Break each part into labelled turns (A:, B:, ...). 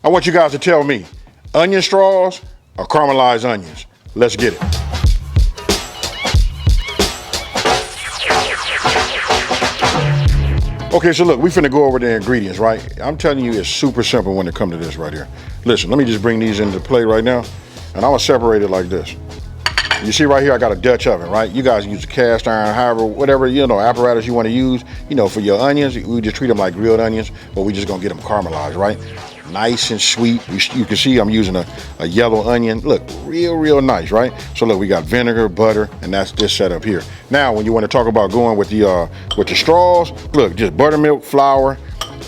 A: I want you guys to tell me, onion straws or caramelized onions? Let's get it. Okay, so look, we finna go over the ingredients, right? I'm telling you, it's super simple when it comes to this right here. Listen, let me just bring these into play right now, and I'm gonna separate it like this. You see right here, I got a Dutch oven, right? You guys use a cast iron, however, whatever, apparatus you wanna use, for your onions. We just treat them like grilled onions, but we just gonna get them caramelized, right? Nice and sweet. You can see I'm using a yellow onion. Look, real nice, right? So look, we got vinegar, butter, and that's this setup here. Now, when you want to talk about going with the straws, look, just buttermilk, flour,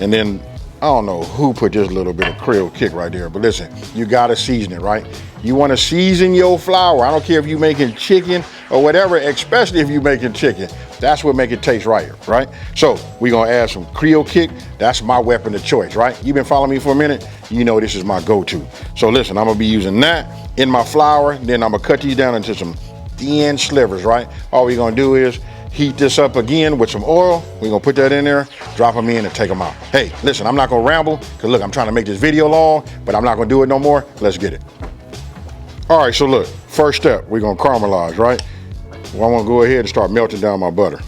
A: and then I don't know who put this little bit of Creole Kick right there, but listen, you gotta season it, right? You wanna season your flour. I don't care if you're making chicken or whatever, especially if you're making chicken. That's what make it taste right? So we gonna add some Creole Kick. That's my weapon of choice, right? You've been following me for a minute, you know this is my go-to. So listen, I'm gonna be using that in my flour, then I'm gonna cut these down into some thin slivers, right? All we're gonna do is heat this up again with some oil. We're gonna put that in there, drop them in and take them out. Hey, listen, I'm not gonna ramble, cause look, I'm trying to make this video long, but I'm not gonna do it no more. Let's get it. All right, so look, first step, we're gonna caramelize, right? Well, I'm gonna go ahead and start melting down my butter,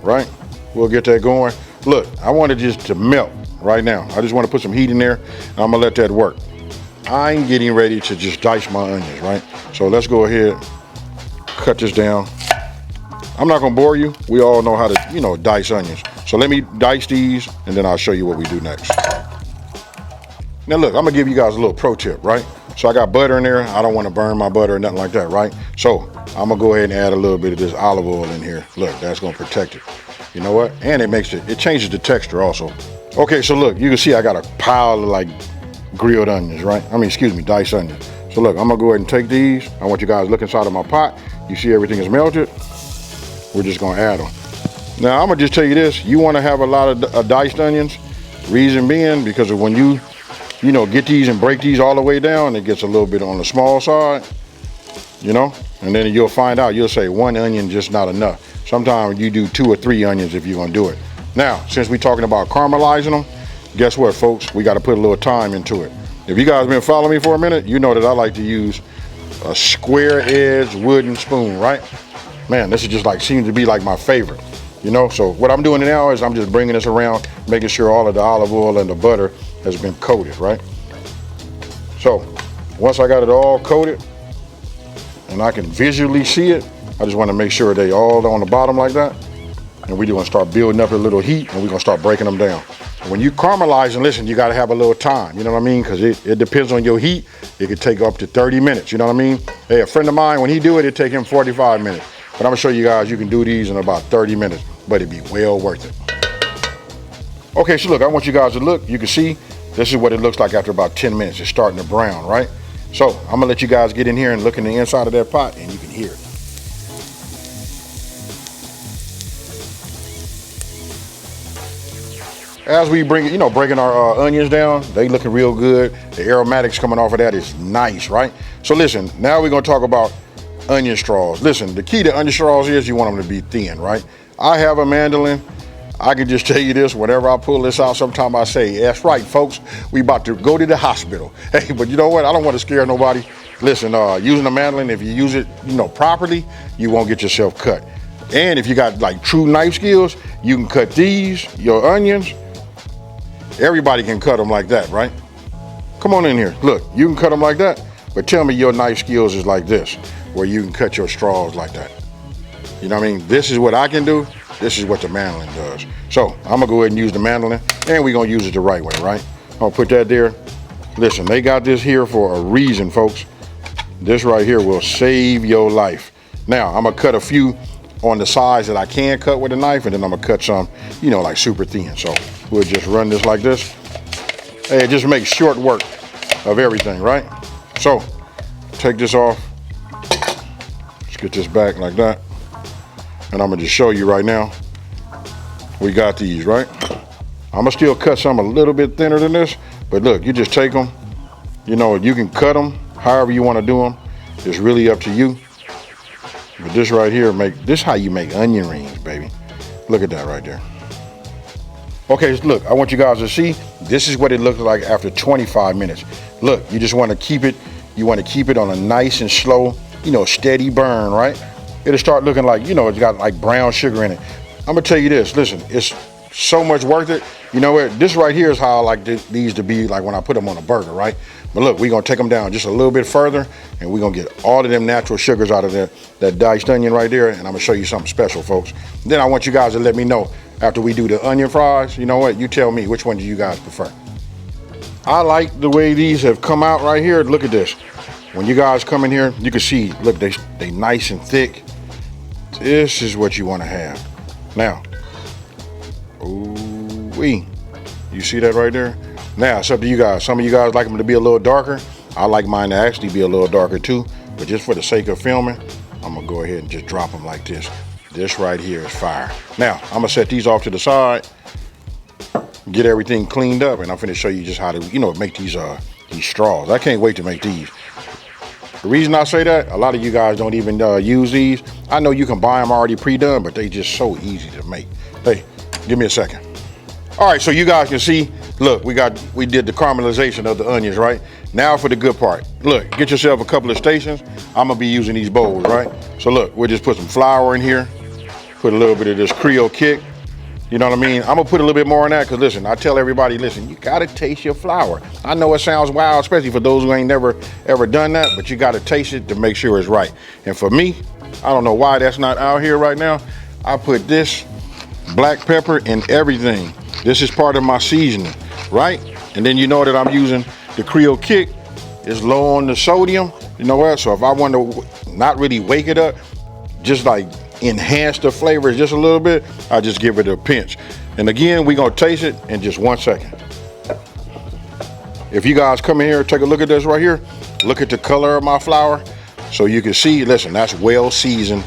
A: right? We'll get that going. Look, I want it just to melt right now. I just wanna put some heat in there, and I'm gonna let that work. I'm getting ready to just dice my onions, right? So let's go ahead, cut this down. I'm not gonna bore you. We all know how to, dice onions. So let me dice these, and then I'll show you what we do next. Now look, I'm gonna give you guys a little pro tip, right? So I got butter in there. I don't wanna burn my butter or nothing like that, right? So I'm gonna go ahead and add a little bit of this olive oil in here. Look, that's gonna protect it. You know what? And it changes the texture also. Okay, so look, you can see I got a pile of like grilled onions, right? Diced onions. So look, I'm gonna go ahead and take these. I want you guys to look inside of my pot. You see everything is melted. We're just gonna add them. Now I'm gonna just tell you this, you wanna have a lot of diced onions. Reason being, because when you get these and break these all the way down, it gets a little bit on the small side, and then you'll find out, you'll say one onion just not enough. Sometimes you do 2 or 3 onions if you're gonna do it. Now, since we're talking about caramelizing them, guess what, folks? We gotta put a little time into it. If you guys been following me for a minute, you know that I like to use a square edge wooden spoon, right? Man, this is just seems to be like my favorite, So what I'm doing now is I'm just bringing this around, making sure all of the olive oil and the butter has been coated, right? So once I got it all coated and I can visually see it, I just want to make sure they all on the bottom like that. And we're going to start building up a little heat, and we're going to start breaking them down. When you caramelize, and listen, you got to have a little time, you know what I mean? Because it depends on your heat. It could take up to 30 minutes, you know what I mean? Hey, a friend of mine, when he do it take him 45 minutes. But I'm gonna show you guys, you can do these in about 30 minutes, but it'd be well worth it. Okay, so look, I want you guys to look. You can see, this is what it looks like after about 10 minutes. It's starting to brown, right? So I'm gonna let you guys get in here and look in the inside of that pot, and you can hear it. As we breaking our onions down, they looking real good. The aromatics coming off of that is nice, right? So listen, now we're gonna talk about onion straws. Listen, the key to onion straws is you want them to be thin, right? I have a mandolin. I can just tell you this, whenever I pull this out, sometimes I say, that's right, folks, we about to go to the hospital. Hey, but you know what? I don't want to scare nobody. Listen, using a mandolin, if you use it, properly, you won't get yourself cut. And if you got true knife skills, you can cut your onions. Everybody can cut them like that, right? Come on in here. Look, you can cut them like that, but tell me your knife skills is like this, where you can cut your straws like that. You know what I mean? This is what I can do. This is what the mandolin does. So I'm gonna go ahead and use the mandolin, and we're gonna use it the right way, right? I'll put that there. Listen, they got this here for a reason, folks. This right here will save your life. Now, I'm gonna cut a few on the size that I can cut with a knife, and then I'm gonna cut some, super thin. So we'll just run this like this. Hey, it just makes short work of everything, right? So take this off. Let's get this back like that. And I'm gonna just show you right now. We got these, right? I'm gonna still cut some a little bit thinner than this, but look, you just take them. You can cut them however you wanna do them. It's really up to you. But this right here, this how you make onion rings, baby. Look at that right there. Okay, look, I want you guys to see, this is what it looks like after 25 minutes. Look, you just want to keep it, on a nice and slow, steady burn, right? It'll start looking like, it's got like brown sugar in it. I'm gonna tell you this, listen, it's so much worth it. You know what, this right here is how I like these to be like when I put them on a burger, right? But look, we're gonna take them down just a little bit further, and we're gonna get all of them natural sugars out of that diced onion right there, and I'm gonna show you something special, folks. Then I want you guys to let me know, after we do the onion fries, you know what, you tell me, which one do you guys prefer? I like the way these have come out right here. Look at this. When you guys come in here, you can see, look, they nice and thick. This is what you want to have. Now, ooh-wee. You see that right there? Now, it's up to you guys. Some of you guys like them to be a little darker. I like mine to actually be a little darker too. But just for the sake of filming, I'm going to go ahead and just drop them like this. This right here is fire. Now, I'm going to set these off to the side, get everything cleaned up, and I'm going to show you just how to, make these straws. I can't wait to make these. The reason I say that, a lot of you guys don't even use these. I know you can buy them already pre-done, but they just so easy to make. Hey, give me a second. All right, so you guys can see, look, we did the caramelization of the onions, right? Now for the good part. Look, get yourself a couple of stations. I'm gonna be using these bowls, right? So look, we'll just put some flour in here, put a little bit of this Creole Kick. You know what I mean? I'm gonna put a little bit more on that because listen, I tell everybody, listen, you gotta taste your flour. I know it sounds wild, especially for those who ain't never ever done that, but you gotta taste it to make sure it's right. And for me, I don't know why that's not out here right now. I put this black pepper in everything. This is part of my seasoning, right? And then you know that I'm using the Creole Kick. It's low on the sodium, you know what? So if I want to not really wake it up, just like enhance the flavors just a little bit, I just give it a pinch. And again, we're gonna taste it in just 1 second. If you guys come in here, take a look at this right here, look at the color of my flour, so you can see, listen, that's well seasoned,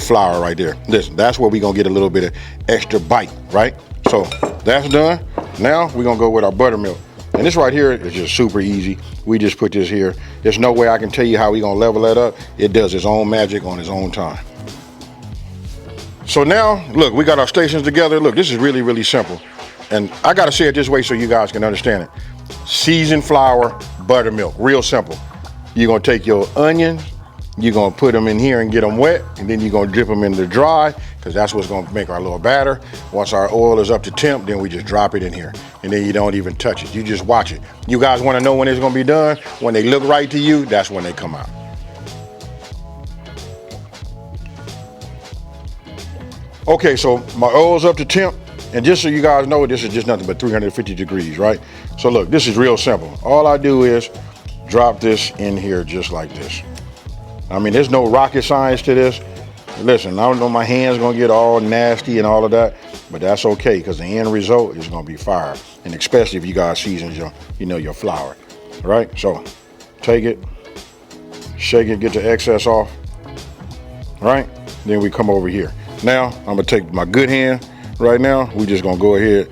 A: flour right there. Listen, that's where we're gonna get a little bit of extra bite, right? So that's done. Now we're gonna go with our buttermilk. And this right here is just super easy. We just put this here. There's no way I can tell you how we're gonna level that up. It does its own magic on its own time. So now, look, we got our stations together. Look, this is really, really simple. And I gotta say it this way so you guys can understand it. Seasoned flour, buttermilk, real simple. You're gonna take your onions, you're gonna put them in here and get them wet, and then you're gonna dip them in the dry, because that's what's gonna make our little batter. Once our oil is up to temp, then we just drop it in here. And then you don't even touch it, you just watch it. You guys wanna know when it's gonna be done? When they look right to you, that's when they come out. Okay, so my oil's up to temp, and just so you guys know, this is just nothing but 350 degrees, right? So look, this is real simple. All I do is drop this in here just like this. I mean, there's no rocket science to this. Listen, I don't know my hands gonna get all nasty and all of that, but that's okay, because the end result is gonna be fire. And especially if you guys season your flour, right? So take it, shake it, get the excess off, right? Then we come over here. Now, I'm gonna take my good hand right now. We just gonna go ahead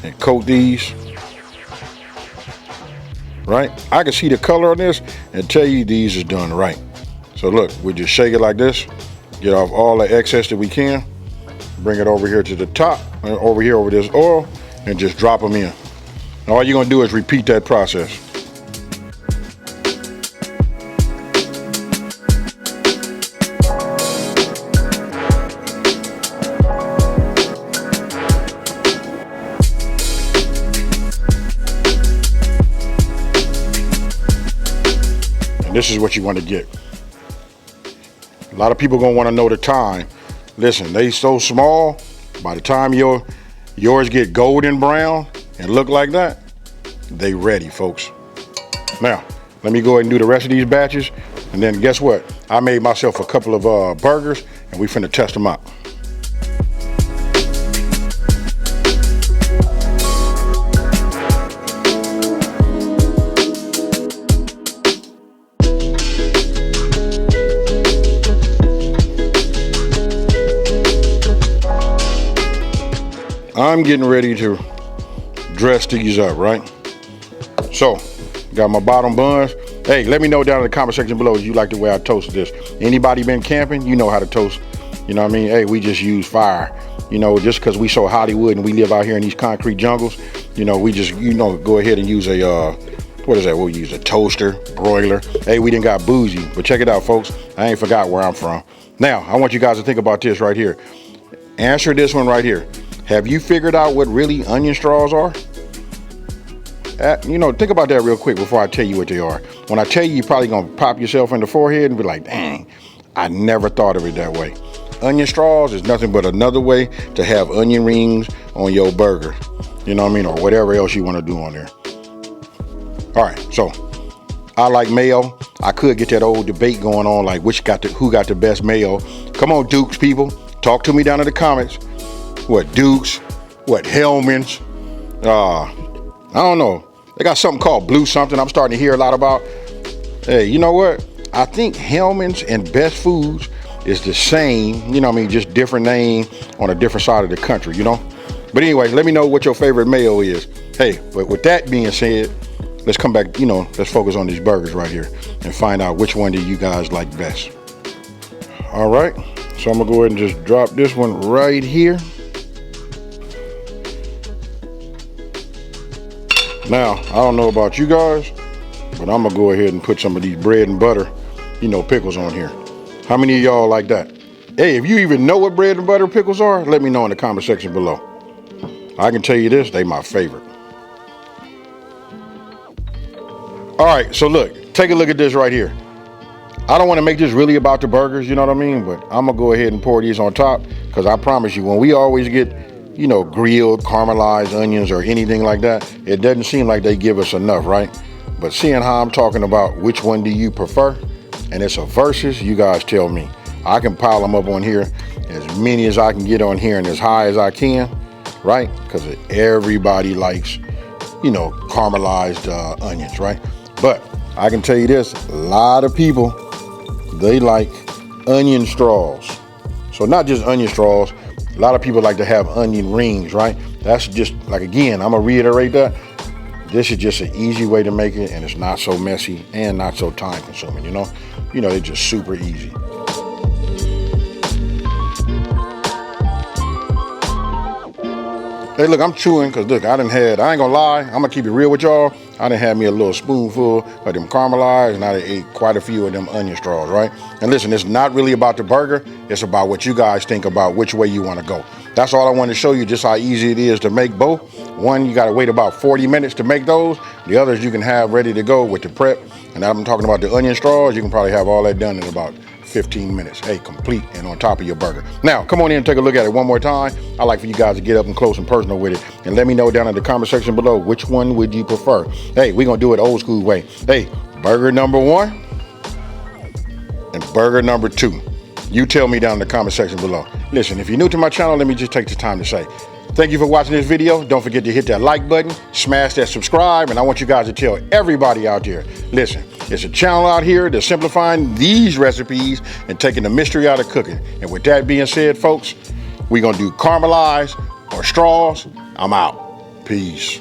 A: and coat these, right? I can see the color on this and tell you these is done right. So look, we just shake it like this, get off all the excess that we can, bring it over here to the top, over here over this oil, and just drop them in. And all you're gonna do is repeat that process. This is what you want to get. A lot of people gonna want to know the time. Listen, they so small, by the time yours get golden brown and look like that, they ready, folks. Now, let me go ahead and do the rest of these batches, and then guess what? I made myself a couple of burgers, and we finna test them out. I'm getting ready to dress these up, right? So, got my bottom buns. Hey, let me know down in the comment section below if you like the way I toasted this. Anybody been camping, you know how to toast You know what I mean? Hey, we just use fire. You know, just because we so Hollywood and we live out here in these concrete jungles, you know, we just, you know, go ahead and use a, what is that? We'll use a toaster, broiler. Hey, we done got bougie, but check it out, folks. I ain't forgot where I'm from. Now, I want you guys to think about this right here. Answer this one right here. Have you figured out what really onion straws are? You know, think about that real quick before I tell you what they are. When I tell you, you're probably gonna pop yourself in the forehead and be like, dang, I never thought of it that way. Onion straws is nothing but another way to have onion rings on your burger. You know what I mean? Or whatever else you want to do on there. All right, so I like mayo. I could get that old debate going on, like who got the best mayo. Come on, Dukes people, talk to me down in the comments. What Dukes? What Hellmann's? I don't know. They got something called blue something I'm starting to hear a lot about. Hey, you know what? I think Hellmann's and Best Foods is the same, you know what I mean, just different name on a different side of the country, you know? But anyway, let me know what your favorite mayo is. Hey, but with that being said, let's come back, you know, let's focus on these burgers right here and find out which one do you guys like best. All right, so I'm gonna go ahead and just drop this one right here. Now, I don't know about you guys, but I'm gonna go ahead and put some of these bread and butter, you know, pickles on here. How many of y'all like that? Hey, if you even know what bread and butter pickles are, let me know in the comment section below. I can tell you this, they my favorite. All right, so look, take a look at this right here. I don't want to make this really about the burgers, you know what I mean? But I'm gonna go ahead and pour these on top, because I promise you, when we always get, you know, grilled, caramelized onions or anything like that, it doesn't seem like they give us enough, right? But seeing how I'm talking about which one do you prefer, and it's a versus, you guys tell me. I can pile them up on here, as many as I can get on here and as high as I can, right? Because everybody likes, you know, caramelized onions, right? But I can tell you this, a lot of people, they like onion straws. So not just onion straws, a lot of people like to have onion rings, right? That's just, like, again, I'm gonna reiterate that. This is just an easy way to make it, and it's not so messy and not so time consuming, you know? You know, it's just super easy. Hey, look, I'm chewing because, look, I ain't gonna lie, I'm gonna keep it real with y'all. I done had me a little spoonful of them caramelized, and I done ate quite a few of them onion straws, right? And listen, it's not really about the burger, it's about what you guys think about which way you wanna go. That's all I wanted to show you, just how easy it is to make both. One, you gotta wait about 40 minutes to make those. The others you can have ready to go with the prep. And I'm talking about the onion straws, you can probably have all that done in about 15 minutes. Hey, complete and on top of your burger. Now, come on in and take a look at it one more time. I like for you guys to get up and close and personal with it. And let me know down in the comment section below, which one would you prefer? Hey, we're gonna do it old school way. Hey, burger number 1 and burger number 2. You tell me down in the comment section below. Listen, if you're new to my channel, let me just take the time to say, thank you for watching this video. Don't forget to hit that like button, smash that subscribe, and I want you guys to tell everybody out there, listen, it's a channel out here that's simplifying these recipes and taking the mystery out of cooking. And with that being said, folks, we're gonna do caramelized or straws. I'm out. Peace.